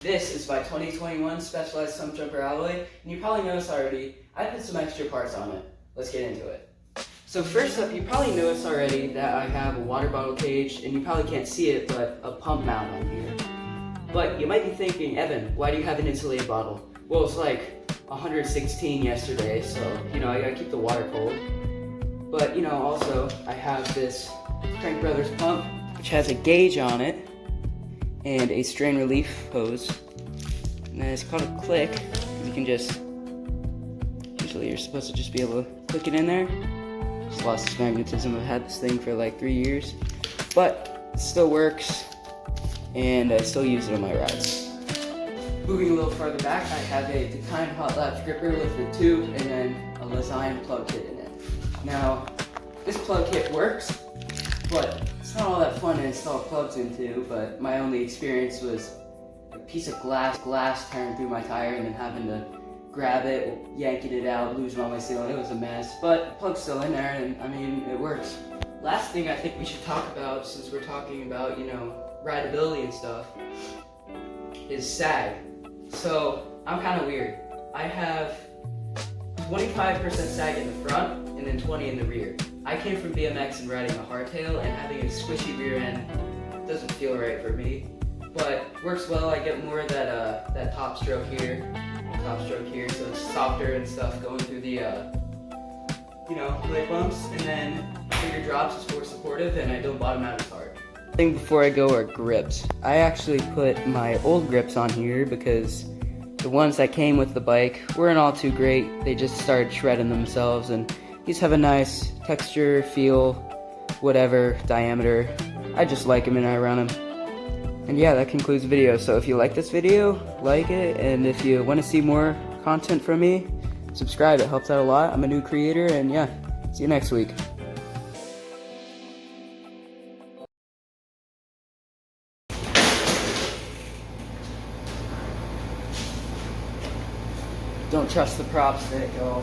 This is my 2021 Specialized Sump Jumper alloy, and you probably noticed already, I put some extra parts on it. Let's get into it. So first up, you probably noticed already that I have a water bottle cage, and you probably can't see it, but a pump mount on here. But you might be thinking, Evan, why do you have an insulated bottle? Well, it's like 116 yesterday, so, I gotta keep the water cold. But, also, I have this Crank Brothers pump, which has a gauge on it, and a strain relief hose. And then it's called a click. You can usually you're supposed to just be able to click it in there. Just lost its magnetism. I've had this thing for like 3 years. But it still works, and I still use it on my rides. Moving a little farther back, I have a Dakine Hot Latch gripper with the tube and then a Lezyne plug kit in it. Now, this plug kit works, but it's not all that fun to install plugs into, but my only experience was a piece of glass tearing through my tire and then having to grab it, yanking it out, losing all my sealant. It was a mess, but the plug's still in there, and it works. Last thing I think we should talk about, since we're talking about, rideability and stuff, is sag. So, I'm kind of weird. I have 25% sag in the front and then 20 in the rear. I came from BMX and riding a hardtail, and having a squishy rear end doesn't feel right for me. But works well. I get more of that top stroke here, so it's softer and stuff going through the lid bumps, and then bigger drops is more supportive, and I don't bottom out as hard. Thing before I go are grips. I actually put my old grips on here because the ones that came with the bike weren't all too great. They just started shredding themselves, and these have a nice texture, feel, whatever, diameter. I just like them and I run them. And yeah, that concludes the video. So if you like this video, like it, and if you want to see more content from me, subscribe. It helps out a lot. I'm a new creator, and yeah, see you next week. Don't trust the props that go